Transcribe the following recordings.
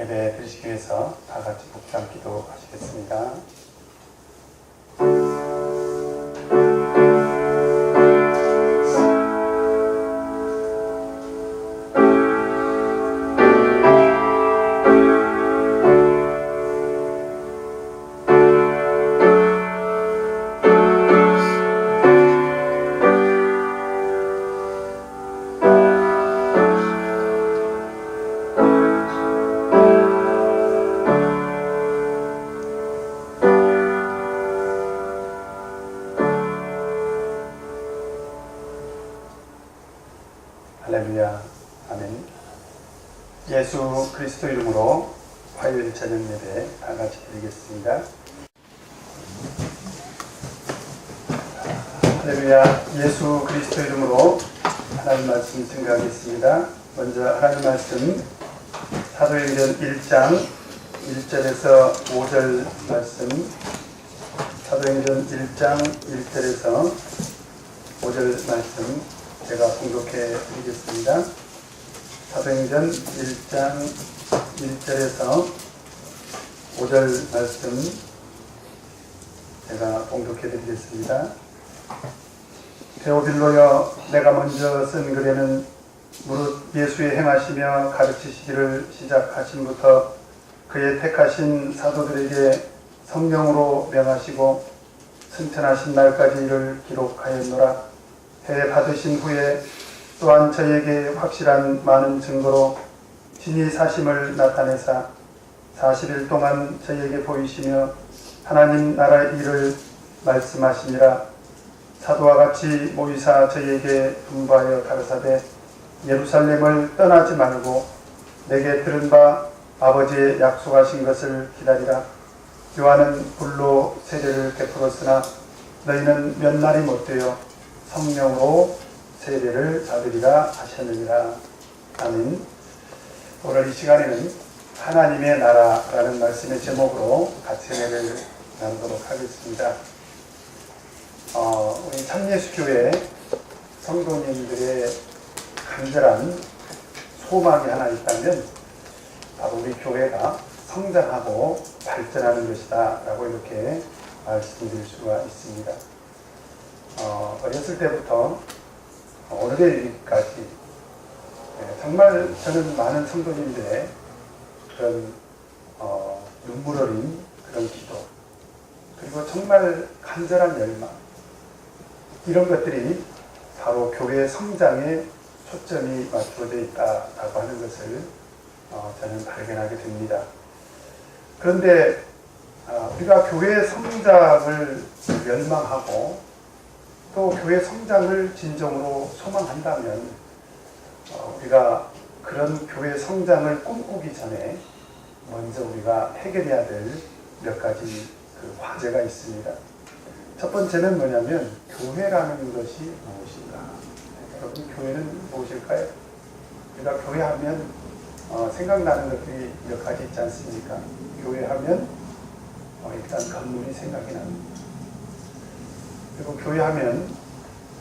예배 드리시기 위해서 다 같이 복장 기도하시겠습니다. 할렐루야, 아멘. 예수 그리스도 이름으로 화요일 저녁 예배 다 같이 드리겠습니다. 할렐루야, 예수 그리스도 이름으로 하나님 말씀 증거하겠습니다. 먼저 하나님 말씀 사도행전 1장 1절에서 5절 말씀, 사도행전 1장 1절에서 5절 말씀 제가 봉독해 드리겠습니다. 사도행전 1장 1절에서 5절 말씀 제가 봉독해 드리겠습니다. 데오빌로여, 내가 먼저 쓴 글에는 무릇 예수의 행하시며 가르치시기를 시작하신부터 그의 택하신 사도들에게 성령으로 명하시고 승천하신 날까지 이를 기록하였노라. 해 받으신 후에 또한 저에게 확실한 많은 증거로 진이 사심을 나타내사 40일 동안 저에게 보이시며 하나님 나라의 일을 말씀하시니라. 사도와 같이 모이사 저에게 분부하여 가르사되 예루살렘을 떠나지 말고 내게 들은 바 아버지의 약속하신 것을 기다리라. 요한은 불로 세례를 베풀었으나 너희는 몇 날이 못되어 성령으로 세례를 받으리라 하셨느니라. 아멘. 오늘 이 시간에는 하나님의 나라라는 말씀의 제목으로 같이 예배를 나누도록 하겠습니다. 우리 참예수교회 성도님들의 간절한 소망이 하나 있다면 바로 우리 교회가 성장하고 발전하는 것이다 라고 이렇게 말씀드릴 수가 있습니다. 어렸을 때부터 오늘에 이르기까지 정말 저는 많은 성도님들의 그런 눈물 어린 그런 기도, 그리고 정말 간절한 열망, 이런 것들이 바로 교회의 성장에 초점이 맞춰져 있다라고 하는 것을 저는 발견하게 됩니다. 그런데 우리가 교회의 성장을 열망하고 또 교회 성장을 진정으로 소망한다면 우리가 그런 교회 성장을 꿈꾸기 전에 먼저 우리가 해결해야 될 몇 가지 그 과제가 있습니다. 첫 번째는 뭐냐면 교회라는 것이 무엇인가? 여러분, 교회는 무엇일까요? 우리가 교회하면 생각나는 것들이 몇 가지 있지 않습니까? 교회하면 일단 건물이 생각이 납니다. 그리고 교회하면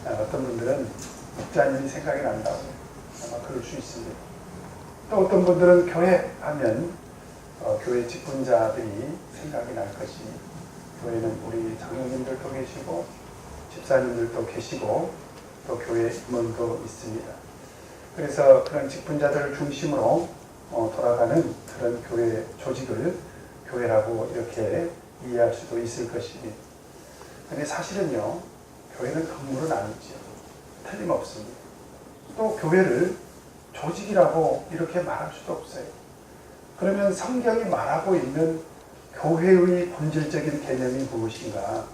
어떤 분들은 목자님이 생각이 난다고 아마 그럴 수 있습니다. 또 어떤 분들은 교회하면 교회 직분자들이 생각이 날 것이, 교회는 우리 장로님들도 계시고 집사님들도 계시고 또 교회 임원도 있습니다. 그래서 그런 직분자들을 중심으로 돌아가는 그런 교회 조직을 교회라고 이렇게 이해할 수도 있을 것입니다. 근데 사실은요, 교회는 건물은 아니죠. 틀림없습니다. 또 교회를 조직이라고 이렇게 말할 수도 없어요. 그러면 성경이 말하고 있는 교회의 본질적인 개념이 무엇인가?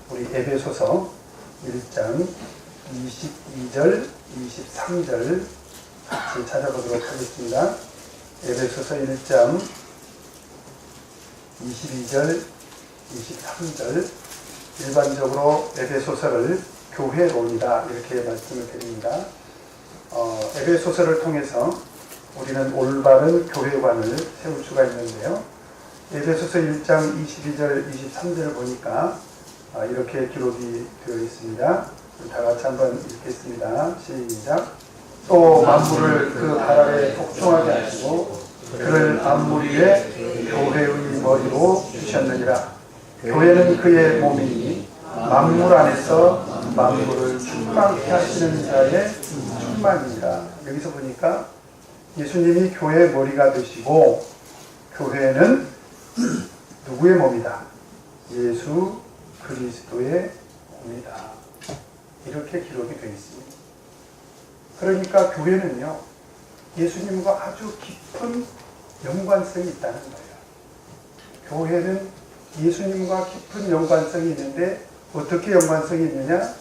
우리 에베소서 1장 22절, 23절 같이 찾아보도록 하겠습니다. 에베소서 1장 22절, 23절, 일반적으로 에베소서를 교회론이다 이렇게 말씀을 드립니다. 에베소서를 통해서 우리는 올바른 교회관을 세울 수가 있는데요. 에베소서 1장 22절, 23절을 보니까 이렇게 기록이 되어 있습니다. 다 같이 한번 읽겠습니다. 시작. 또 만물을 그 발 아래 복종하게 하시고 그를 만물 위에 교회의 머리로 주셨느니라. 교회는 그의 몸이니 만물 안에서 만물을 충만케 하시는 자의 충만이니라. 여기서 보니까 예수님이 교회의 머리가 되시고 교회는 누구의 몸이다? 예수 그리스도의 몸이다. 이렇게 기록이 되어 있습니다. 그러니까 교회는요, 예수님과 아주 깊은 연관성이 있다는 거예요. 교회는 예수님과 깊은 연관성이 있는데 어떻게 연관성이 있느냐?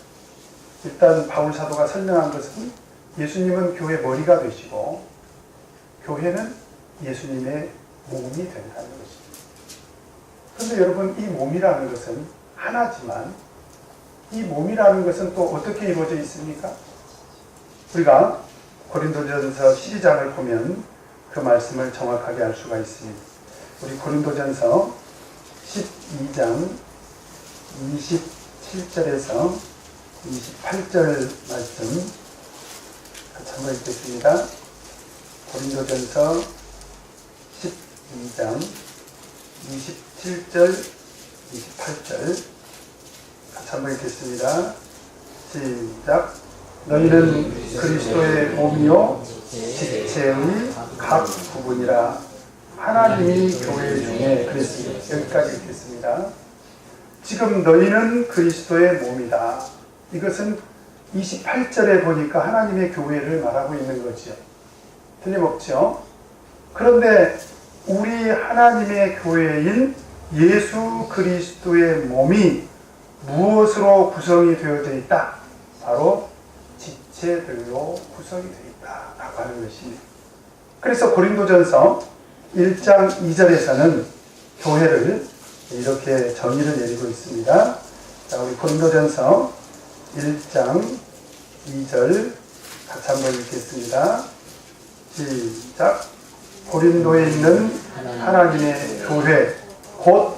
일단 바울 사도가 설명한 것은 예수님은 교회 머리가 되시고 교회는 예수님의 몸이 된다는 것입니다. 그런데 여러분, 이 몸이라는 것은 하나지만 이 몸이라는 것은 또 어떻게 이루어져 있습니까? 우리가 고린도전서 12장을 보면 그 말씀을 정확하게 알 수가 있습니다. 우리 고린도전서 12장 27절에서 28절 말씀 같이 한번 읽겠습니다. 고린도전서 12장 27절 28절 같이 한번 읽겠습니다. 시작. 너희는 그리스도의 몸이요 지체의 각 부분이라. 하나님이 교회 중에 그랬습니다. 여기까지 읽겠습니다. 지금 너희는 그리스도의 몸이다. 이것은 28절에 보니까 하나님의 교회를 말하고 있는 거죠. 틀림없죠? 그런데 우리 하나님의 교회인 예수 그리스도의 몸이 무엇으로 구성이 되어져 있다? 바로 지체들로 구성이 되어 있다라고 하는 것입니다. 그래서 고린도전서 1장 2절에서는 교회를 이렇게 정의를 내리고 있습니다. 자, 우리 고린도전서 1장 2절 같이 한번 읽겠습니다. 시작. 고린도에 있는 하나님의 교회 곧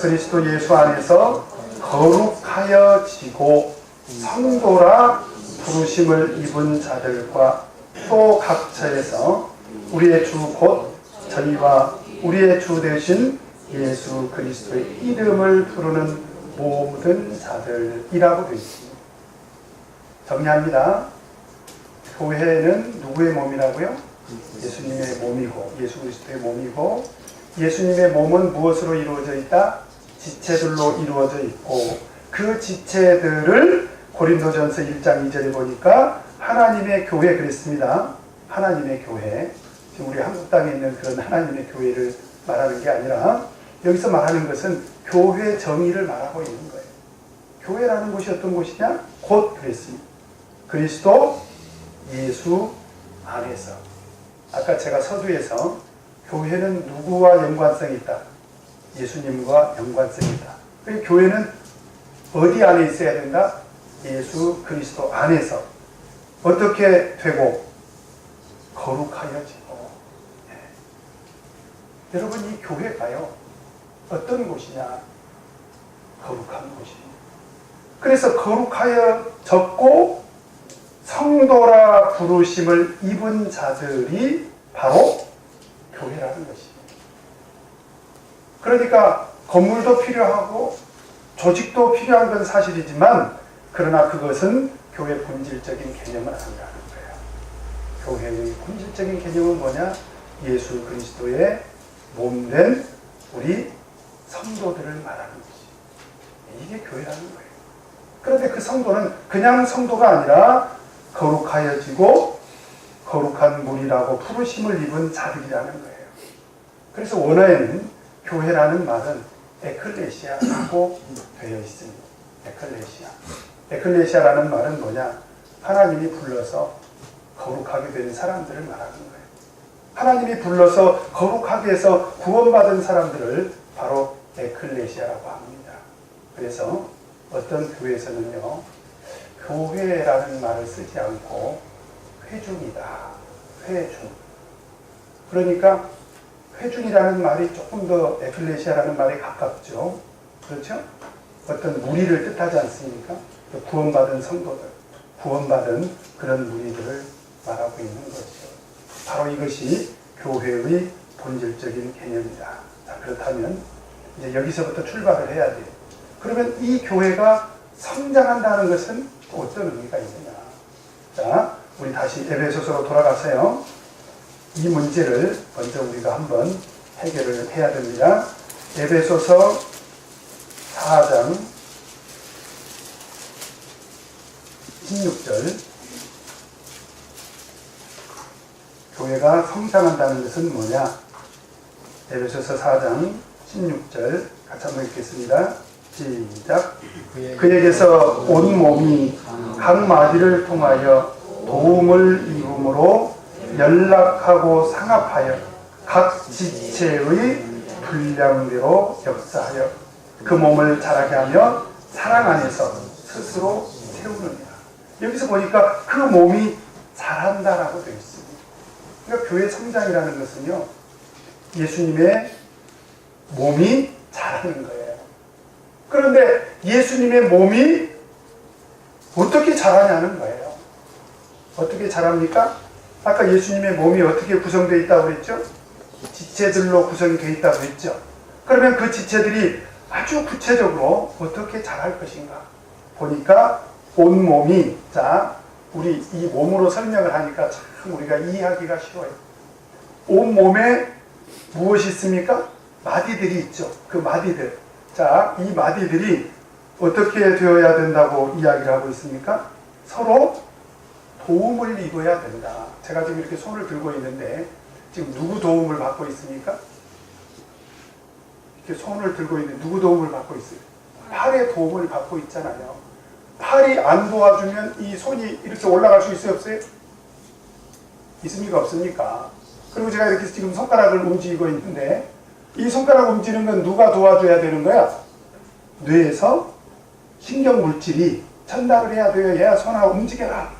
그리스도 예수 안에서 거룩하여지고 성도라 부르심을 입은 자들과 또 각처에서 우리의 주 곧 저희와 우리의 주 되신 예수 그리스도의 이름을 부르는 모든 자들이라고 되어 있습니다. 정리합니다. 교회는 누구의 몸이라고요? 예수님의 몸이고, 예수 그리스도의 몸이고, 예수님의 몸은 무엇으로 이루어져 있다? 지체들로 이루어져 있고, 그 지체들을 고린도전서 1장 2절에 보니까 하나님의 교회 그랬습니다. 하나님의 교회. 지금 우리 한국 땅에 있는 그런 하나님의 교회를 말하는 게 아니라 여기서 말하는 것은 교회 정의를 말하고 있는 거예요. 교회라는 곳이 어떤 곳이냐? 곧 그랬습니다. 그리스도 예수 안에서. 아까 제가 서두에서 교회는 누구와 연관성이 있다? 예수님과 연관성이 있다. 그리고 교회는 어디 안에 있어야 된다? 예수 그리스도 안에서. 어떻게 되고? 거룩하여지고. 네. 여러분, 이 교회가요, 어떤 곳이냐? 거룩한 곳입니다. 그래서 거룩하여졌고 성도라 부르심을 입은 자들이 바로 교회라는 것입니다. 그러니까 건물도 필요하고 조직도 필요한 건 사실이지만, 그러나 그것은 교회 본질적인 개념은 아니라는 거예요. 교회의 본질적인 개념은 뭐냐? 예수 그리스도의 몸된 우리 성도들을 말하는 것이. 이게 교회라는 거예요. 그런데 그 성도는 그냥 성도가 아니라 거룩하여지고 거룩한 무리라고 부르심을 입은 자들이라는 거예요. 그래서 원어에는 교회라는 말은 에클레시아라고 되어 있습니다. 에클레시아. 에클레시아라는 말은 뭐냐? 하나님이 불러서 거룩하게 된 사람들을 말하는 거예요. 하나님이 불러서 거룩하게 해서 구원받은 사람들을 바로 에클레시아라고 합니다. 그래서 어떤 교회에서는요, 교회라는 말을 쓰지 않고 회중이다. 회중. 그러니까 회중이라는 말이 조금 더 에클레시아라는 말에 가깝죠. 그렇죠? 어떤 무리를 뜻하지 않습니까? 구원받은 성도들, 구원받은 그런 무리들을 말하고 있는 거죠. 바로 이것이 교회의 본질적인 개념이다. 자, 그렇다면 이제 여기서부터 출발을 해야 돼요. 그러면 이 교회가 성장한다는 것은 또 어떤 의미가 있느냐. 자, 우리 다시 에베소서로 돌아가서요. 이 문제를 먼저 우리가 한번 해결을 해야 됩니다. 에베소서 4장 16절. 교회가 성장한다는 것은 뭐냐? 에베소서 4장 16절 같이 한번 읽겠습니다. 시작. 그에게서 온 몸이 각 마디를 통하여 도움을 이룸으로 연락하고 상합하여 각 지체의 분량대로 역사하여 그 몸을 자라게 하며 사랑 안에서 스스로 세우느니라. 여기서 보니까 그 몸이 자란다라고 되어 있습니다. 그러니까 교회 성장이라는 것은요, 예수님의 몸이 자라는 거예요. 그런데 예수님의 몸이 어떻게 자라냐는 거예요. 어떻게 자랍니까? 아까 예수님의 몸이 어떻게 구성되어 있다고 그랬죠? 지체들로 구성이 되어 있다고 했죠. 그러면 그 지체들이 아주 구체적으로 어떻게 자랄 것인가 보니까 온 몸이, 자, 우리 이 몸으로 설명을 하니까 참 우리가 이해하기가 쉬워요. 온 몸에 무엇이 있습니까? 마디들이 있죠. 그 마디들. 자, 이 마디들이 어떻게 되어야 된다고 이야기를 하고 있습니까? 서로 도움을 이뤄야 된다. 제가 지금 이렇게 손을 들고 있는데 지금 누구 도움을 받고 있습니까? 이렇게 손을 들고 있는데 누구 도움을 받고 있어요? 팔의 도움을 받고 있잖아요. 팔이 안 도와주면 이 손이 이렇게 올라갈 수 있어요, 없어요? 있습니까, 없습니까? 그리고 제가 이렇게 지금 손가락을 움직이고 있는데 이 손가락 움직이는 건 누가 도와줘야 되는 거야? 뇌에서 신경물질이 전달을 해야 돼요. 얘야, 손아, 움직여라.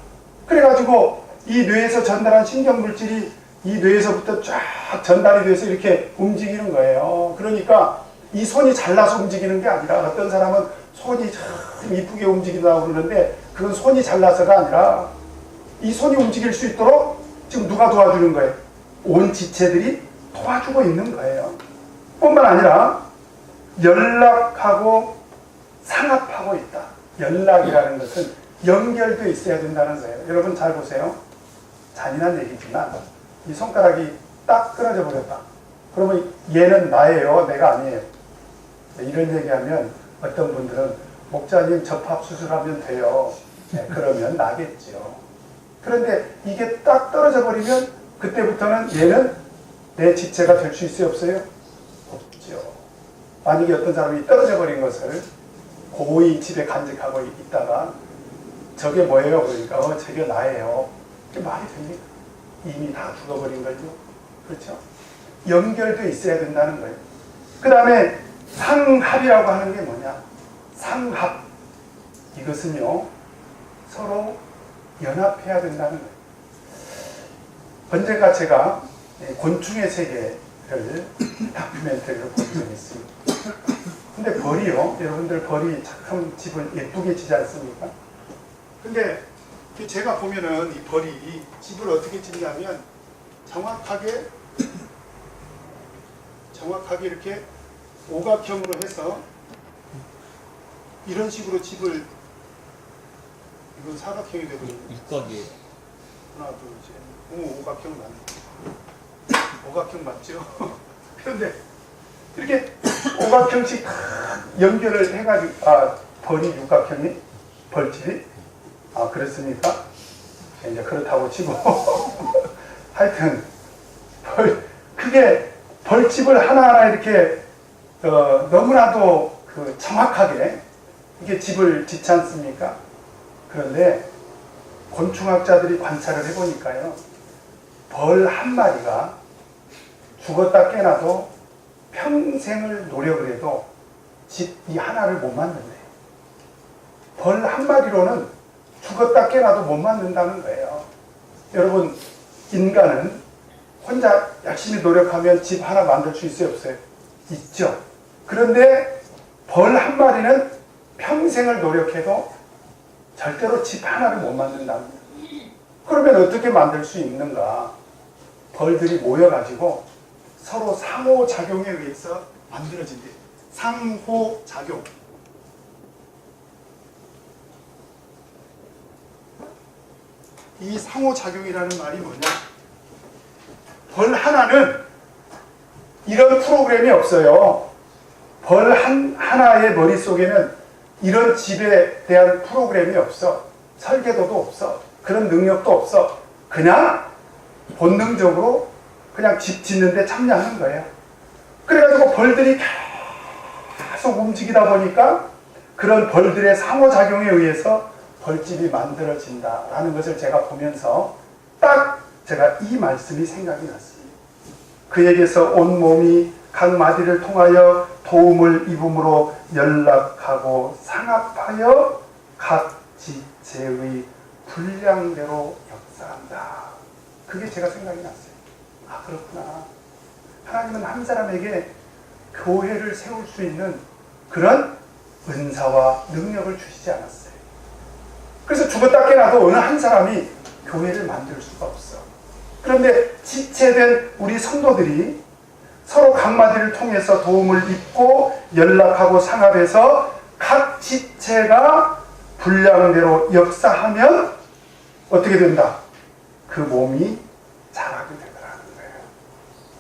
그래가지고 이 뇌에서 전달한 신경물질이 이 뇌에서부터 쫙 전달이 돼서 이렇게 움직이는 거예요. 그러니까 이 손이 잘나서 움직이는 게 아니라, 어떤 사람은 손이 참 이쁘게 움직인다고 그러는데 그건 손이 잘나서가 아니라 이 손이 움직일 수 있도록 지금 누가 도와주는 거예요? 온 지체들이 도와주고 있는 거예요. 뿐만 아니라 연락하고 상합하고 있다. 연락이라는 것은 연결되어 있어야 된다는 거예요. 여러분 잘 보세요. 잔인한 얘기지만 이 손가락이 딱 끊어져 버렸다. 그러면 얘는 나예요, 내가 아니에요. 이런 얘기하면 어떤 분들은 목사님 접합 수술하면 돼요. 네, 그러면 나겠죠. 그런데 이게 딱 떨어져 버리면 그때부터는 얘는 내 지체가 될 수 있어요, 없어요? 없죠. 만약에 어떤 사람이 떨어져 버린 것을 고이 집에 간직하고 있다가 저게 뭐예요? 그러니까 저게 나예요. 그게 말이 됩니까? 이미 다 죽어버린 거죠. 그렇죠? 연결되어 있어야 된다는 거예요. 그 다음에 상합이라고 하는 게 뭐냐? 상합. 이것은요, 서로 연합해야 된다는 거예요. 언젠가 제가 곤충의 세계를 다큐멘터리를 본 적이 있습니다. 근데 벌이요, 여러분들 벌이 참 집을 예쁘게 지지 않습니까? 근데 제가 보면은 이 벌이 집을 어떻게 짓냐면 정확하게 이렇게 오각형으로 해서 이런 식으로 집을, 이건 사각형이 되거든요. 육각이에요. 하나, 둘, 셋. 오각형 맞네. 오각형 맞죠? 그런데 이렇게 오각형씩 연결을 해가지고, 벌이 육각형이? 벌집이? 그렇습니까? 이제 그렇다고 치고. 하여튼, 그게 벌집을 하나하나 이렇게, 너무나도 정확하게 이게 집을 짓지 않습니까? 그런데 곤충학자들이 관찰을 해보니까요, 벌 한 마리가 죽었다 깨나도 평생을 노력을 해도 집 이 하나를 못 만든대요. 벌 한 마리로는 죽었다 깨나도 못 만든다는 거예요. 여러분, 인간은 혼자 열심히 노력하면 집 하나 만들 수 있어요, 없어요? 있죠. 그런데 벌 한 마리는 평생을 노력해도 절대로 집 하나를 못 만든답니다. 그러면 어떻게 만들 수 있는가? 벌들이 모여가지고 서로 상호작용에 의해서 만들어진대. 상호작용. 이 상호작용이라는 말이 뭐냐? 벌 하나는 이런 프로그램이 없어요. 벌 하나의 머릿속에는 이런 집에 대한 프로그램이 없어. 설계도도 없어. 그런 능력도 없어. 그냥 본능적으로 그냥 집 짓는데 참여하는 거예요. 그래가지고 벌들이 계속 움직이다 보니까 그런 벌들의 상호작용에 의해서 벌집이 만들어진다라는 것을 제가 보면서 딱 제가 이 말씀이 생각이 났습니다. 그에게서 온 몸이 각 마디를 통하여 도움을 입음으로 연락하고 상합하여 각 지체의 분량대로 역사한다. 그게 제가 생각이 났어요. 아, 그렇구나. 하나님은 한 사람에게 교회를 세울 수 있는 그런 은사와 능력을 주시지 않았어요. 그래서 죽었다 깨나도 어느 한 사람이 교회를 만들 수가 없어. 그런데 지체된 우리 성도들이 서로 각마디를 통해서 도움을 입고 연락하고 상합해서 각 지체가 분량대로 역사하면 어떻게 된다? 그 몸이 자라게 되더라는 거예요.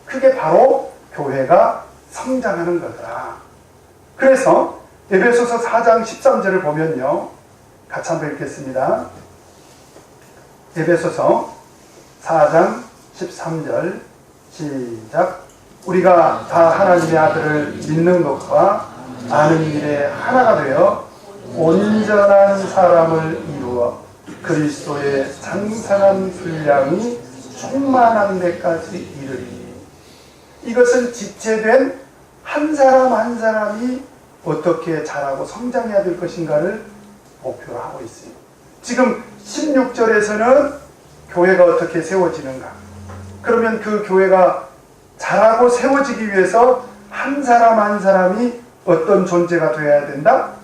그게 바로 교회가 성장하는 거더라. 그래서 에베소서 4장 13절을 보면요. 같이 한번 읽겠습니다. 에베소서 4장 13절 시작. 우리가 다 하나님의 아들을 믿는 것과 아는 일에 하나가 되어 온전한 사람을 이루어 그리스도의 장성한 분량이 충만한 데까지 이르리. 이것은 지체된 한 사람 한 사람이 어떻게 자라고 성장해야 될 것인가를 목표로 하고 있습니다. 지금 16절에서는 교회가 어떻게 세워지는가? 그러면 그 교회가 자라고 세워지기 위해서 한 사람 한 사람이 어떤 존재가 되어야 된다?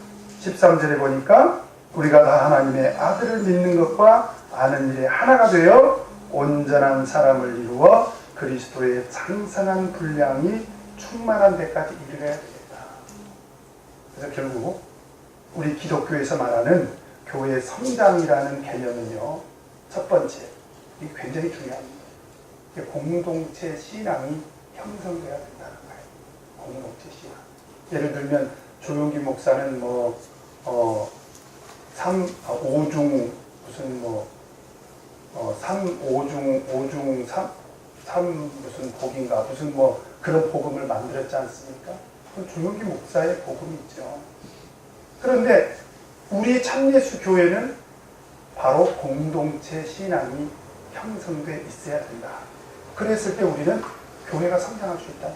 13절에 보니까 우리가 다 하나님의 아들을 믿는 것과 아는 일에 하나가 되어 온전한 사람을 이루어 그리스도의 장성한 분량이 충만한 데까지 이르러야 되겠다. 그래서 결국 우리 기독교에서 말하는 교회의 성장이라는 개념은요, 첫 번째, 이게 굉장히 중요합니다. 공동체 신앙이 형성돼야 된다는 거예요. 공동체 신앙. 예를 들면 조용기 목사는 무슨 복인가 무슨 그런 복음을 만들었지 않습니까? 그건 조용기 목사의 복음이 있죠. 그런데 우리 참예수 교회는 바로 공동체 신앙이 형성돼 있어야 된다. 그랬을 때 우리는 교회가 성장할 수 있다.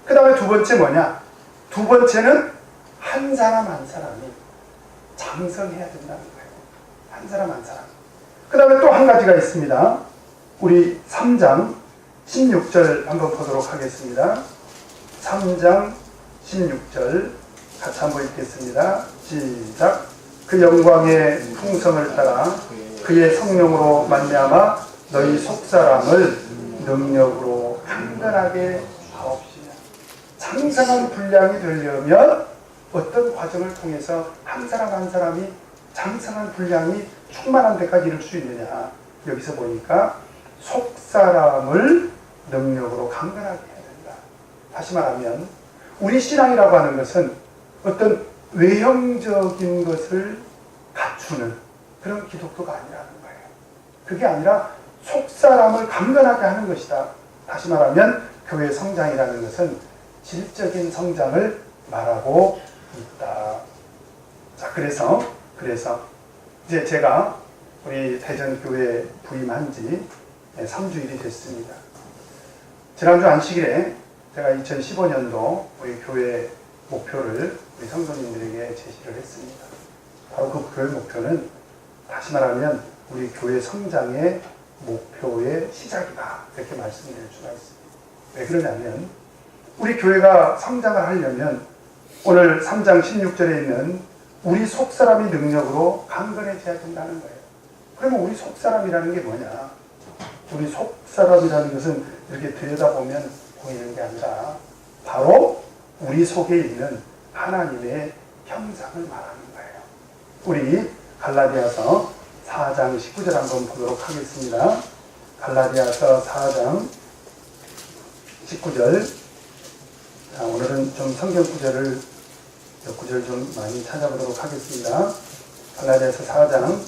그 다음에 두 번째 뭐냐? 두 번째는 한 사람 한 사람이 장성해야 된다는 거예요. 한 사람 한 사람. 그 다음에 또 한 가지가 있습니다. 우리 3장 16절 한번 보도록 하겠습니다. 3장 16절 같이 한번 읽겠습니다. 시작. 그 영광의 풍성을 따라 그의 성령으로 말미암아 너희 속사람을 능력으로 강건하게 하옵시며. 장성한 분량이 되려면 어떤 과정을 통해서 한 사람 한 사람이 장성한 분량이 충만한 데까지 이룰 수 있느냐. 여기서 보니까 속사람을 능력으로 강건하게 해야 된다. 다시 말하면 우리 신앙이라고 하는 것은 어떤 외형적인 것을 갖추는 그런 기독교가 아니라는 거예요. 그게 아니라 속사람을 강건하게 하는 것이다. 다시 말하면 교회 성장이라는 것은 질적인 성장을 말하고 있다. 자, 그래서 이제 제가 우리 대전교회 부임한 지 3주일이 됐습니다. 지난주 안식일에 제가 2015년도 우리 교회 목표를 우리 성도님들에게 제시를 했습니다. 바로 그 교회 목표는 다시 말하면 우리 교회 성장의 목표의 시작이다. 이렇게 말씀드릴 수가 있습니다. 왜 그러냐면 우리 교회가 성장을 하려면 오늘 3장 16절에 있는 우리 속사람의 능력으로 강건해져야 된다는 거예요. 그러면 우리 속사람이라는 게 뭐냐? 우리 속사람이라는 것은 이렇게 들여다보면 보이는 게 아니라 바로 우리 속에 있는 하나님의 형상을 말하는 거예요. 우리 갈라디아서 4장 19절 한번 보도록 하겠습니다. 갈라디아서 4장 19절. 자, 오늘은 좀 성경 구절을 몇 구절 좀 많이 찾아보도록 하겠습니다. 갈라디아서 4장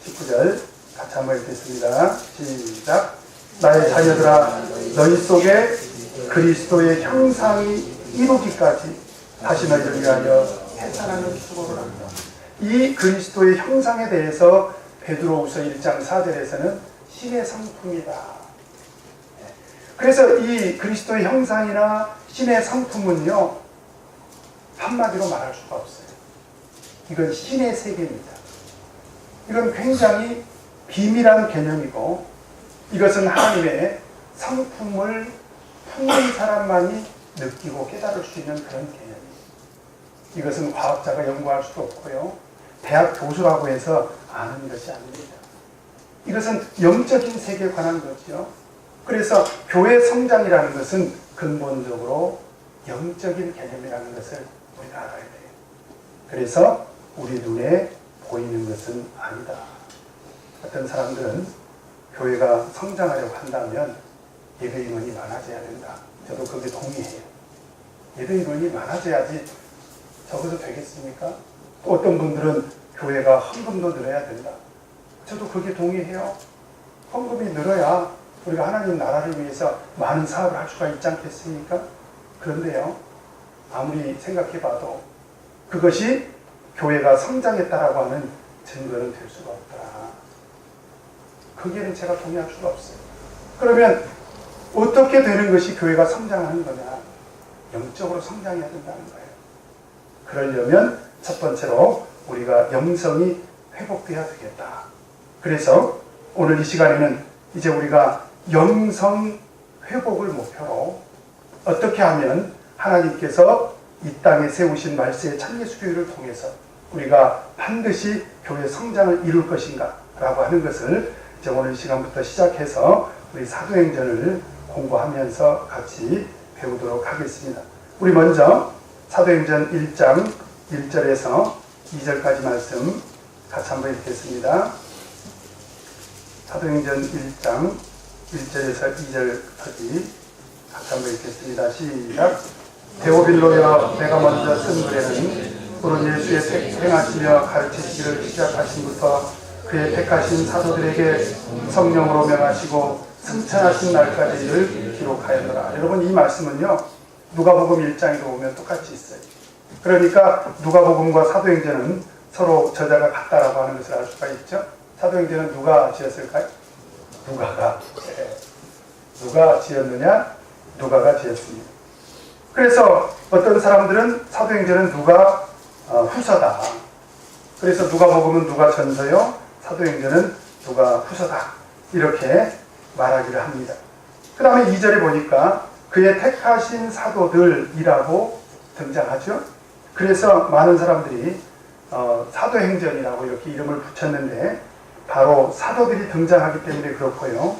19절 같이 한번 읽겠습니다. 시작. 나의 자녀들아, 너희 속에 그리스도의 형상이 이루기까지 다시 너희를 위하여 해산하는 수고를 합니다. 이 그리스도의 형상에 대해서 베드로후서 1장 4절에서는 신의 성품이다. 그래서 이 그리스도의 형상이나 신의 성품은요, 한마디로 말할 수가 없어요. 이건 신의 세계입니다. 이건 굉장히 비밀한 개념이고, 이것은 하나님의 성품을 품는 사람만이 느끼고 깨달을 수 있는 그런 개념이에요. 이것은 과학자가 연구할 수도 없고요, 대학 교수라고 해서 아는 것이 아닙니다. 이것은 영적인 세계에 관한 거죠. 그래서 교회 성장이라는 것은 근본적으로 영적인 개념이라는 것을 우리가 알아야 돼요. 그래서 우리 눈에 보이는 것은 아니다. 어떤 사람들은 교회가 성장하려고 한다면 예배 인원이 많아져야 된다. 저도 거기에 동의해요. 예배 인원이 많아져야지 적어도 되겠습니까? 또 어떤 분들은 교회가 헌금도 늘어야 된다. 저도 거기에 동의해요. 헌금이 늘어야 우리가 하나님 나라를 위해서 많은 사업을 할 수가 있지 않겠습니까? 그런데요, 아무리 생각해봐도 그것이 교회가 성장했다라고 하는 증거는 될 수가 없더라. 거기에는 제가 동의할 수가 없어요. 그러면 어떻게 되는 것이 교회가 성장하는 거냐? 영적으로 성장해야 된다는 거예요. 그러려면 첫 번째로 우리가 영성이 회복돼야 되겠다. 그래서 오늘 이 시간에는 이제 우리가 영성 회복을 목표로 어떻게 하면 하나님께서 이 땅에 세우신 말세의 참예수 교회를 통해서 우리가 반드시 교회 성장을 이룰 것인가 라고 하는 것을 이제 오늘 이 시간부터 시작해서 우리 사도행전을 공부하면서 같이 배우도록 하겠습니다. 우리 먼저 사도행전 1장 1절에서 2절까지 말씀 같이 한번 읽겠습니다. 사도행전 1장 1절에서 2절까지 같이 한번 읽겠습니다. 시작. 데오빌로여, 내가 먼저 쓴 글에는 오른 예수의 행하시며 가르치시기를 시작하신부터 그의 택하신 사도들에게 성령으로 명하시고 승천하신 날까지를 기록하였노라. 여러분, 이 말씀은요, 누가복음 1장에도 보면 똑같이 있어요. 그러니까 누가복음과 사도행전은 서로 저자가 같다라고 하는 것을 알 수가 있죠. 사도행전은 누가 지었을까요? 누가가. 누가 지었느냐? 누가가 지었습니다. 그래서 어떤 사람들은 사도행전은 누가 후서다. 그래서 누가복음은 누가 전서요, 사도행전은 누가 후서다. 이렇게 말하기를 합니다. 그 다음에 2절에 보니까 그의 택하신 사도들이라고 등장하죠. 그래서 많은 사람들이 사도행전이라고 이렇게 이름을 붙였는데 바로 사도들이 등장하기 때문에 그렇고요.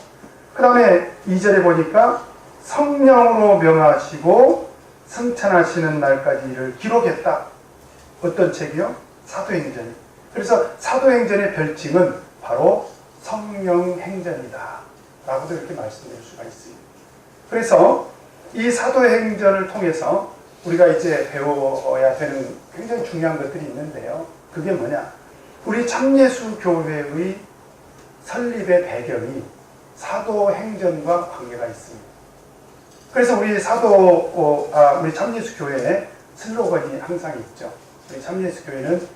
그 다음에 2절에 보니까 성령으로 명하시고 승천하시는 날까지 이를 기록했다. 어떤 책이요? 사도행전이. 그래서 사도행전의 별칭은 바로 성령행전이다 라고도 이렇게 말씀드릴 수가 있습니다. 그래서 이 사도행전을 통해서 우리가 이제 배워야 되는 굉장히 중요한 것들이 있는데요. 그게 뭐냐? 우리 참예수 교회의 설립의 배경이 사도행전과 관계가 있습니다. 그래서 우리 우리 참예수 교회에 슬로건이 항상 있죠. 우리 참예수 교회는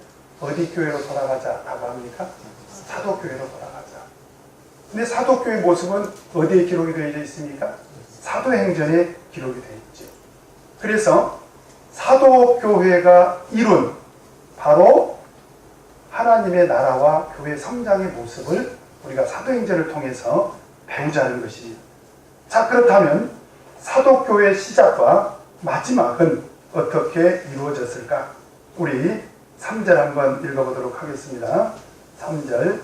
어디 교회로 돌아가자라고 합니까? 사도교회로 돌아가자. 근데 사도교회 모습은 어디에 기록이 되어 있습니까? 사도행전에 기록이 되어 있죠. 그래서 사도교회가 이룬 바로 하나님의 나라와 교회 성장의 모습을 우리가 사도행전을 통해서 배우자는 것입니다. 자, 그렇다면 사도교회의 시작과 마지막은 어떻게 이루어졌을까? 우리 3절 한번 읽어보도록 하겠습니다. 3절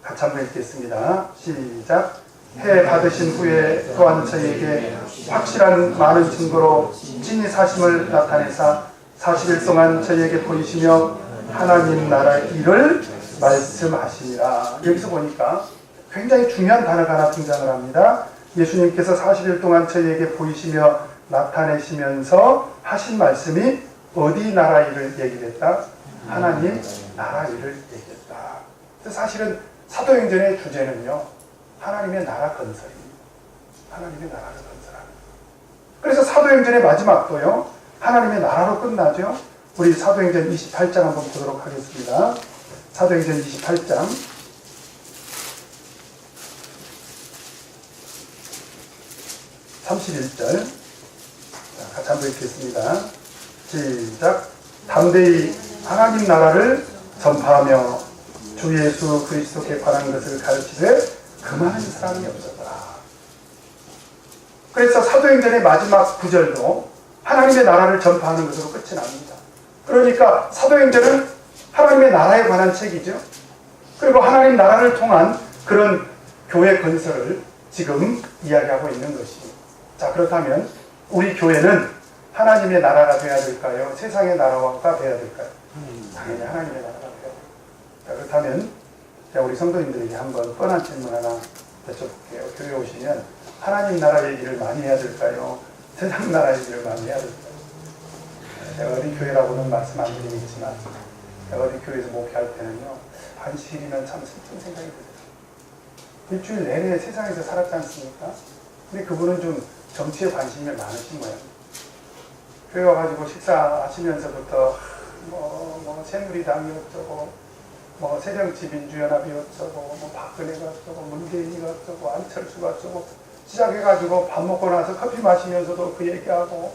같이 한번 읽겠습니다. 시작. 해 받으신 후에 또한 저희에게 확실한 많은 증거로 진이 사심을 나타내사 40일 동안 저희에게 보이시며 하나님 나라 일을 말씀하시니라. 여기서 보니까 굉장히 중요한 단어가 하나 등장을 합니다. 예수님께서 40일 동안 저희에게 보이시며 나타내시면서 하신 말씀이 어디 나라 일을 얘기했다? 하나님 나라 일을 얘기했다. 사실은 사도행전의 주제는요, 하나님의 나라 건설입니다. 하나님의 나라를 건설하는. 그래서 사도행전의 마지막도요, 하나님의 나라로 끝나죠. 우리 사도행전 28장 한번 보도록 하겠습니다. 사도행전 28장 31절 같이 한번 읽겠습니다. 시작. 담대히 하나님 나라를 전파하며 주 예수 그리스도께 관한 것을 가르치되 그만한 사람이 없었더라. 그래서 사도행전의 마지막 구절도 하나님의 나라를 전파하는 것으로 끝이 납니다. 그러니까 사도행전은 하나님의 나라에 관한 책이죠. 그리고 하나님 나라를 통한 그런 교회 건설을 지금 이야기하고 있는 것이죠. 자, 그렇다면 우리 교회는 하나님의 나라가 되어야 될까요? 세상의 나라가 되어야 될까요? 당연히 하나님의 나라가 되어야 돼요. 자, 그렇다면 우리 성도님들에게 한번 뻔한 질문 하나 여쭤볼게요. 교회 오시면 하나님 나라 얘기를 많이 해야 될까요? 세상 나라 얘기를 많이 해야 될까요? 제가 어디 교회라고는 말씀 안 드리겠지만 제가 어디 교회에서 목회할 때는요, 안식일이면 참 슬픈 생각이 들어요. 일주일 내내 세상에서 살았지 않습니까? 근데 그분은 좀 정치에 관심이 많으신 모양입니다. 교회 와가지고 식사하시면서부터 새누리당이 어쩌고 새정치민주연합이 어쩌고 박근혜가 어쩌고 문재인이가 어쩌고 안철수가 어쩌고 시작해가지고 밥 먹고 나서 커피 마시면서도 그 얘기하고,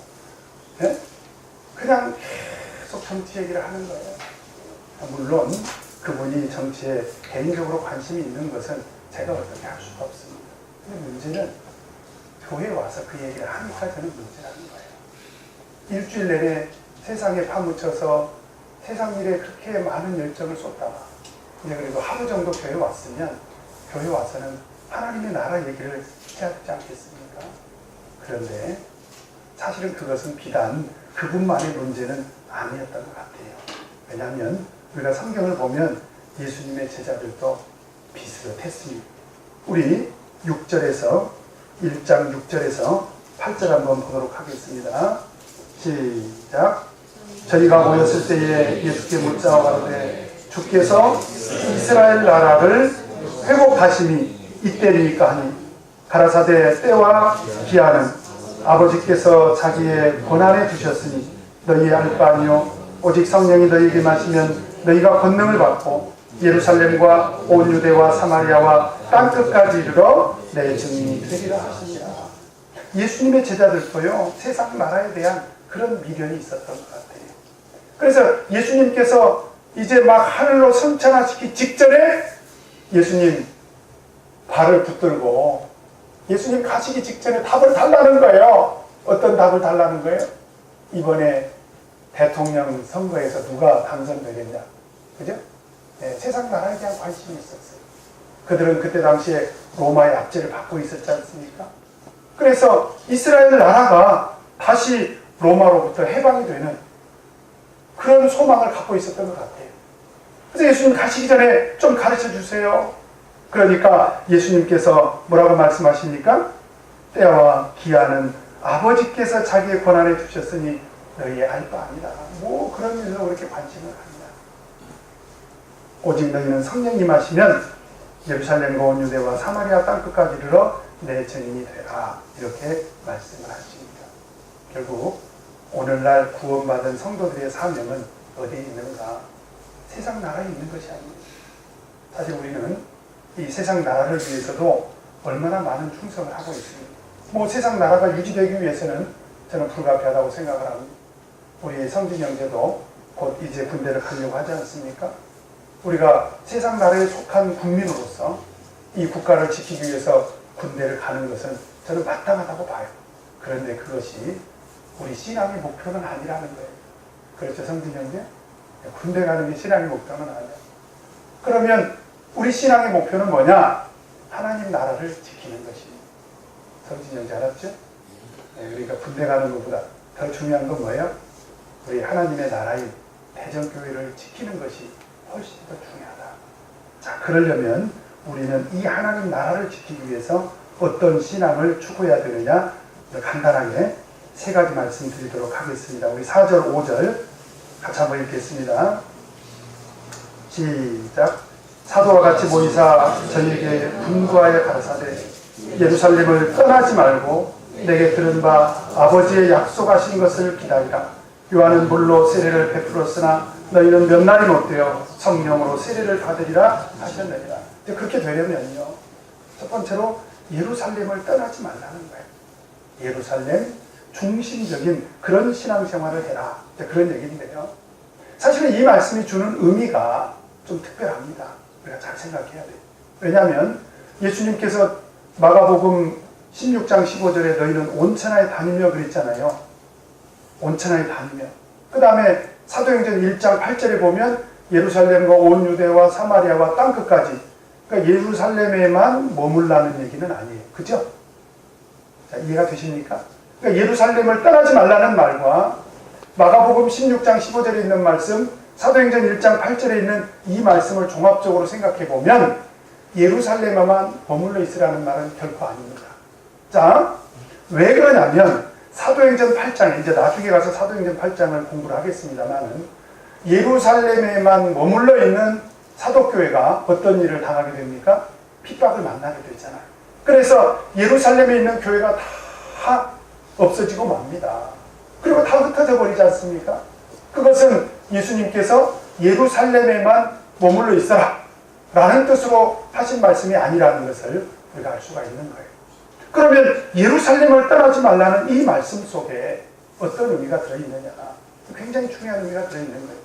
네? 그냥 계속 정치 얘기를 하는 거예요. 물론 그분이 정치에 개인적으로 관심이 있는 것은 제가 어떻게 할 수가 없습니다. 근데 문제는 교회에 와서 그 얘기를 하니까 저는 문제라는 거예요. 일주일 내내 세상에 파묻혀서 세상 일에 그렇게 많은 열정을 쏟다가 이제 그래도 하루 정도 교회 왔으면 교회 와서는 하나님의 나라 얘기를 해야 되지 않겠습니까? 그런데 사실은 그것은 비단 그분만의 문제는 아니었던 것 같아요. 왜냐하면 우리가 성경을 보면 예수님의 제자들도 비슷했습니다. 우리 6절에서 1장 6절에서 8절 한번 보도록 하겠습니다. 시작. 저희가 모였을 때에 예수께 묻자와 가로되 주께서 이스라엘 나라를 회복하심이 이때리니까 하니 가라사대 때와 기한은 아버지께서 자기의 권한에 두셨으니 너희의 알 바 아니요 오직 성령이 너희에게 마시면 너희가 권능을 받고 예루살렘과 온 유대와 사마리아와 땅끝까지 이르러 내 증인이 되리라 하시니라. 예수님의 제자들도요, 세상 나라에 대한 그런 미련이 있었던 것 같아요. 그래서 예수님께서 이제 막 하늘로 승천하시기 직전에 예수님 발을 붙들고 예수님 가시기 직전에 답을 달라는 거예요. 어떤 답을 달라는 거예요? 이번에 대통령 선거에서 누가 당선되겠냐. 그죠? 네, 세상 나라에 대한 관심이 있었어요. 그들은 그때 당시에 로마의 압제를 받고 있었지 않습니까? 그래서 이스라엘 나라가 다시 로마로부터 해방이 되는 그런 소망을 갖고 있었던 것 같아요. 그래서 예수님 가시기 전에 좀 가르쳐 주세요. 그러니까 예수님께서 뭐라고 말씀하십니까? 때와 기한은 아버지께서 자기의 권한에 두셨으니 너희의 알 바 아니라. 뭐 그런 일로 그렇게 관심을 합니다. 오직 너희는 성령님 하시면 예루살렘과 온 유대와 사마리아 땅끝까지 이르러 내 증인이 되라. 이렇게 말씀을 하십니다. 결국 오늘날 구원받은 성도들의 사명은 어디에 있는가? 세상 나라에 있는 것이 아닙니다. 사실 우리는 이 세상 나라를 위해서도 얼마나 많은 충성을 하고 있습니다. 뭐 세상 나라가 유지되기 위해서는 저는 불가피하다고 생각을 합니다. 우리 성진 형제도 곧 이제 군대를 가려고 하지 않습니까? 우리가 세상 나라에 속한 국민으로서 이 국가를 지키기 위해서 군대를 가는 것은 저는 마땅하다고 봐요. 그런데 그것이 우리 신앙의 목표는 아니라는 거예요. 그렇죠, 성진 형제? 군대 가는 게 신앙의 목표는 아니에요. 그러면 우리 신앙의 목표는 뭐냐? 하나님 나라를 지키는 것이. 성진이 형제 알았죠? 네, 우리가 군대 가는 것보다 더 중요한 건 뭐예요? 우리 하나님의 나라인 대전교회를 지키는 것이 훨씬 더 중요하다. 자, 그러려면 우리는 이 하나님 나라를 지키기 위해서 어떤 신앙을 추구해야 되느냐, 간단하게 세 가지 말씀드리도록 하겠습니다. 우리 4절, 5절 같이 한번 읽겠습니다. 시작. 사도와 같이 모이사 저희에게 분부하여 가라사대 예루살렘을 떠나지 말고 내게 들은 바 아버지의 약속하신 것을 기다리라. 요한은 물로 세례를 베풀었으나 너희는 몇 날이 못되어 성령으로 세례를 받으리라 하셨느니라. 그렇게 되려면요, 첫 번째로 예루살렘을 떠나지 말라는 거예요. 예루살렘 중심적인 그런 신앙생활을 해라. 그런 얘기인데요. 사실은 이 말씀이 주는 의미가 좀 특별합니다. 우리가 잘 생각해야 돼요. 왜냐하면 예수님께서 마가복음 16장 15절에 너희는 온천하에 다니며 그랬잖아요. 온천하에 다니며. 그 다음에 사도행전 1장 8절에 보면 예루살렘과 온 유대와 사마리아와 땅끝까지. 그러니까 예루살렘에만 머물라는 얘기는 아니에요. 그죠? 자, 이해가 되십니까? 그러니까 예루살렘을 떠나지 말라는 말과 마가복음 16장 15절에 있는 말씀, 사도행전 1장 8절에 있는 이 말씀을 종합적으로 생각해 보면 예루살렘에만 머물러 있으라는 말은 결코 아닙니다. 자, 왜 그러냐면 사도행전 8장에, 이제 나중에 가서 사도행전 8장을 공부를 하겠습니다만, 예루살렘에만 머물러 있는 사도교회가 어떤 일을 당하게 됩니까? 핍박을 만나게 되잖아요. 그래서 예루살렘에 있는 교회가 다 없어지고 맙니다. 그리고 다 흩어져 버리지 않습니까? 그것은 예수님께서 예루살렘에만 머물러 있어라 라는 뜻으로 하신 말씀이 아니라는 것을 우리가 알 수가 있는 거예요. 그러면 예루살렘을 떠나지 말라는 이 말씀 속에 어떤 의미가 들어있느냐, 굉장히 중요한 의미가 들어있는 거예요.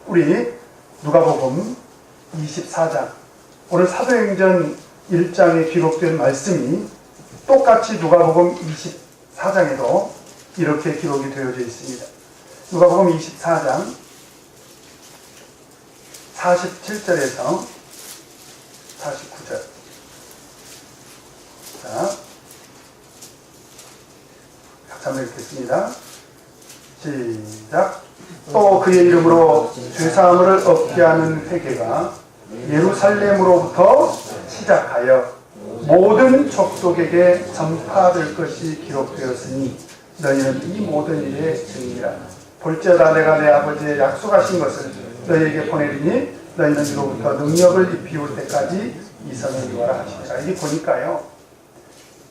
우리 누가복음 24장, 오늘 사도행전 1장에 기록된 말씀이 똑같이 누가복음 24장에도 이렇게 기록이 되어져 있습니다. 누가복음 24장 47절에서 49절. 자, 같이 한번 읽겠습니다. 시작. 또 그의 이름으로 죄사함을 얻게 하는 회개가 예루살렘으로부터 시작하여 모든 족속에게 전파될 것이 기록되었으니 너희는 이 모든 일의 증인이라. 볼지어다 내가 내 아버지의 약속하신 것을 너희에게 보내리니 너희는 이로부터 능력을 입히올 때까지 이 선을 이루어라 하시니라. 이게 보니까요,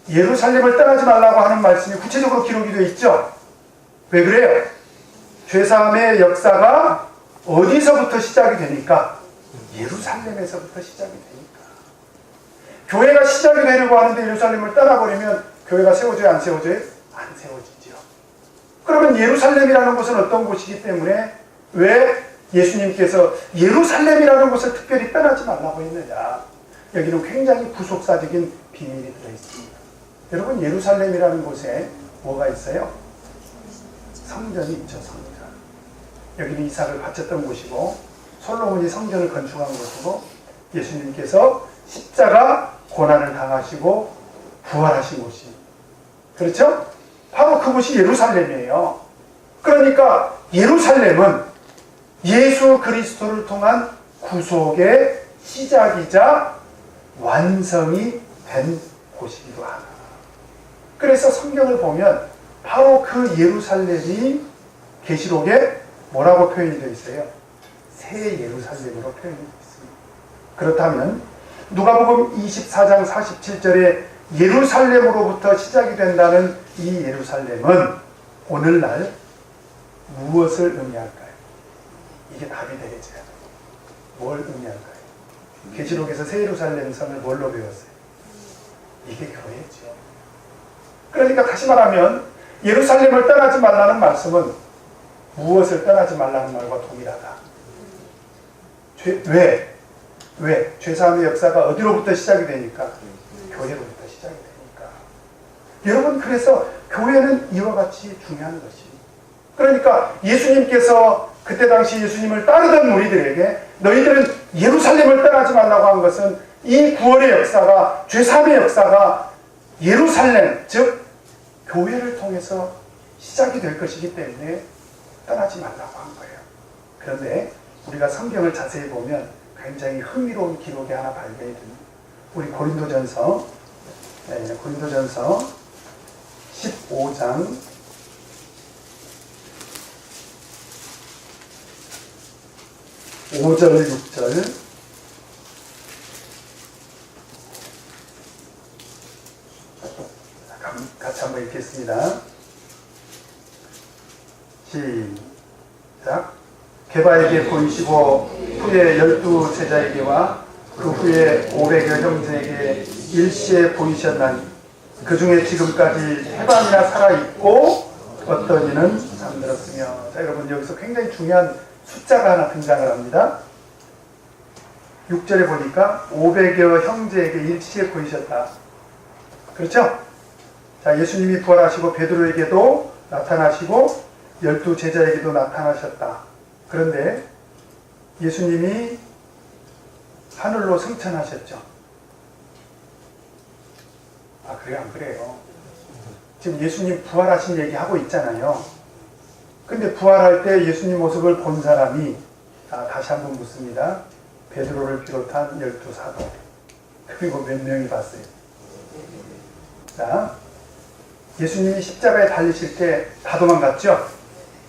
예루살렘을 떠나지 말라고 하는 말씀이 구체적으로 기록이 되어 있죠. 왜 그래요? 죄사함의 역사가 어디서부터 시작이 되니까? 예루살렘에서부터 시작이 되니까. 교회가 시작이 되려고 하는데 예루살렘을 떠나버리면 교회가 세워져요, 안 세워져요? 안 세워지죠. 그러면 예루살렘이라는 곳은 어떤 곳이기 때문에 왜 예수님께서 예루살렘이라는 곳을 특별히 떠나지 말라고 했느냐? 여기는 굉장히 구속사적인 비밀이 들어있습니다. 여러분, 예루살렘이라는 곳에 뭐가 있어요? 성전이 있죠, 성전. 여기는 이삭을 바쳤던 곳이고 솔로몬이 성전을 건축한 곳이고 예수님께서 십자가 고난을 당하시고 부활하신 곳입니다. 그렇죠? 바로 그곳이 예루살렘이에요. 그러니까 예루살렘은 예수 그리스도를 통한 구속의 시작이자 완성이 된 곳이기도 하다. 그래서 성경을 보면 바로 그 예루살렘이 계시록에 뭐라고 표현이 되어 있어요? 새 예루살렘으로 표현이 되어 있습니다. 그렇다면 누가복음 24장 47절에 예루살렘으로부터 시작이 된다는 이 예루살렘은 오늘날 무엇을 의미할까요? 이게 답이 되겠죠. 뭘 의미할까요? 계시록에서 새 예루살렘 성을 뭘로 배웠어요? 이게 교회죠. 그러니까 다시 말하면 예루살렘을 떠나지 말라는 말씀은 무엇을 떠나지 말라는 말과 동일하다. 왜? 죄사함의 역사가 어디로부터 시작이 되니까? 교회로부터 시작이 되니까. 여러분, 그래서 교회는 이와 같이 중요한 것입니다. 그러니까 예수님께서 그때 당시 예수님을 따르던 무리들에게 너희들은 예루살렘을 떠나지 말라고 한 것은 이 구원의 역사가, 죄사함의 역사가 예루살렘, 즉 교회를 통해서 시작이 될 것이기 때문에 떠나지 말라고 한 거예요. 그런데 우리가 성경을 자세히 보면 굉장히 흥미로운 기록이 하나 발견이 됩니다. 우리 고린도전서 15장 5절 6절 같이 한번 읽겠습니다. 시작. 게바에게 보이시고 후에 12 제자에게와 그 후에 500여 형제에게 일시에 보이셨나니 그 중에 지금까지 해방이나 살아있고 어떤 이는 잠들었으며. 자, 여러분 여기서 굉장히 중요한 숫자가 하나 등장을 합니다. 6절에 보니까 500여 형제에게 일시에 보이셨다. 그렇죠? 자, 예수님이 부활하시고 베드로에게도 나타나시고 12 제자에게도 나타나셨다. 그런데 예수님이 하늘로 승천하셨죠. 아, 그래요? 안 그래요? 지금 예수님 부활하신 얘기하고 있잖아요. 근데 부활할 때 예수님 모습을 본 사람이, 다시 한번 묻습니다. 베드로를 비롯한 12사도. 그리고 몇 명이 봤어요? 자, 예수님이 십자가에 달리실 때 다 도망갔죠?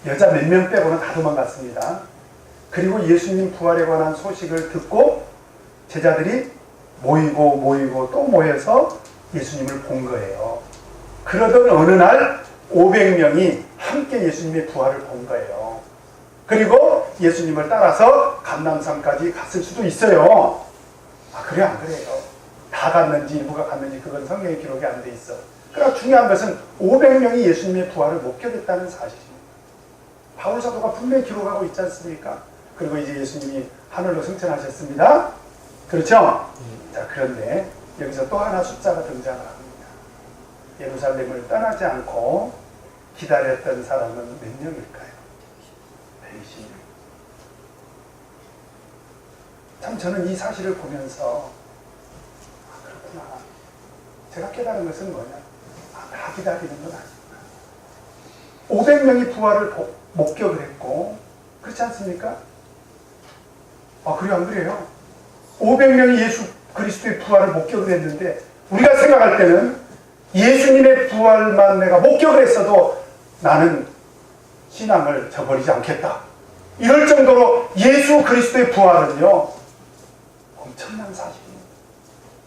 여자 몇 명 빼고는 다 도망갔습니다. 그리고 예수님 부활에 관한 소식을 듣고 제자들이 모이고 또 모여서 예수님을 본 거예요. 그러던 어느 날 500명이 함께 예수님의 부활을 본 거예요. 그리고 예수님을 따라서 감람산까지 갔을 수도 있어요. 아, 그래요? 안 그래요? 다 갔는지 일부가 갔는지 그건 성경에 기록이 안 돼 있어. 그러나 중요한 것은 500명이 예수님의 부활을 목격했다는 사실입니다. 바울 사도가 분명히 기록하고 있지 않습니까? 그리고 이제 예수님이 하늘로 승천하셨습니다. 그렇죠? 자, 그런데 여기서 또 하나 숫자가 등장을 합니다. 예루살렘을 떠나지 않고 기다렸던 사람은 몇 명일까요? 120명. 참 저는 이 사실을 보면서 그렇구나. 제가 깨달은 것은 뭐냐? 다 기다리는 건 아니구나. 500명이 부활을 목격을 했고, 그렇지 않습니까? 그래요? 안 그래요? 500명이 예수 그리스도의 부활을 목격을 했는데, 우리가 생각할 때는 예수님의 부활만 내가 목격을 했어도 나는 신앙을 저버리지 않겠다. 이럴 정도로 예수 그리스도의 부활은요, 엄청난 사실입니다.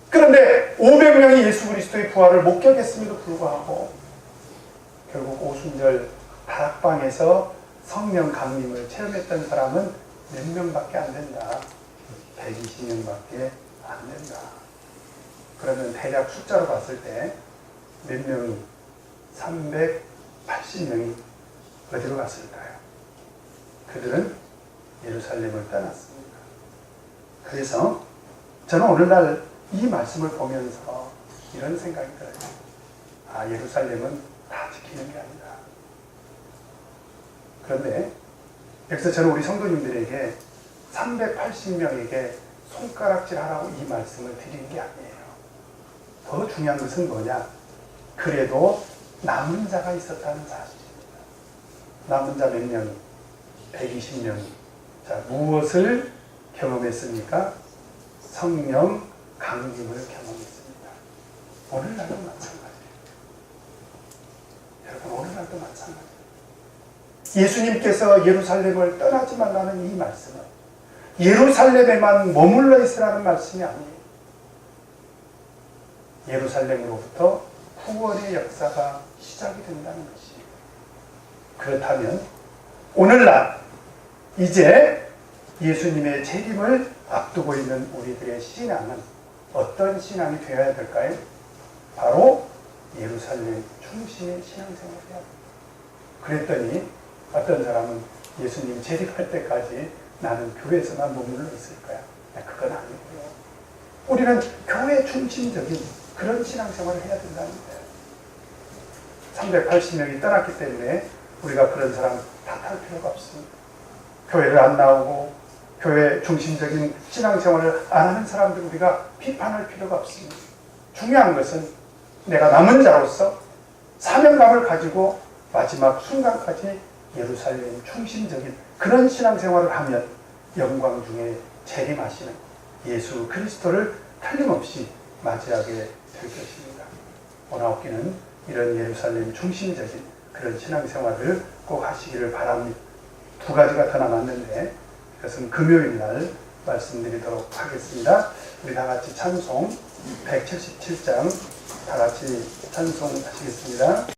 그런데 500명이 예수 그리스도의 부활을 목격했음에도 불구하고 결국 오순절 다락방에서 성령 강림을 체험했던 사람은 몇 명밖에 안 된다. 120명밖에 안 된다. 그러면 대략 숫자로 봤을 때 몇 명이? 380명이 어디로 갔을까요? 그들은 예루살렘을 떠났습니다. 그래서 저는 오늘날 이 말씀을 보면서 이런 생각이 들어요. 예루살렘은 다 지키는 게 아니다. 그런데 여기서 저는 우리 성도님들에게 380명에게 손가락질 하라고 이 말씀을 드리는 게 아니에요. 더 중요한 것은 뭐냐? 그래도 남은 자가 있었다는 사실입니다. 남은 자 몇 명이? 120명이. 자, 무엇을 경험했습니까? 성령 강림을 경험했습니다. 오늘날도 마찬가지예요. 여러분, 오늘날도 마찬가지예요. 예수님께서 예루살렘을 떠나지 말라는 이 말씀은 예루살렘에만 머물러 있으라는 말씀이 아니에요. 예루살렘으로부터 구원의 역사가 시작이 된다는 것이에요. 그렇다면 오늘날 이제 예수님의 재림을 앞두고 있는 우리들의 신앙은 어떤 신앙이 되어야 될까요? 바로 예루살렘 중심의 신앙생활을 해야 됩니다. 그랬더니 어떤 사람은 예수님 재림할 때까지 나는 교회에서만 머물러 있을 거야. 그건 아니고요. 우리는 교회 중심적인 그런 신앙생활을 해야 된다는 거예요. 380명이 떠났기 때문에 우리가 그런 사람 탓할 필요가 없습니다. 교회를 안 나오고 교회 중심적인 신앙생활을 안 하는 사람들 우리가 비판할 필요가 없습니다. 중요한 것은 내가 남은 자로서 사명감을 가지고 마지막 순간까지 예루살렘 중심적인 그런 신앙생활을 하면 영광 중에 재림하시는 예수 그리스도를 틀림없이 맞이하게 될 것입니다. 오나옵기는 이런 예루살렘 중심적인 그런 신앙생활을 꼭 하시기를 바랍니다. 두 가지가 더 남았는데 그것은 금요일 날 말씀드리도록 하겠습니다. 우리 다 같이 찬송 177장 다 같이 찬송하시겠습니다.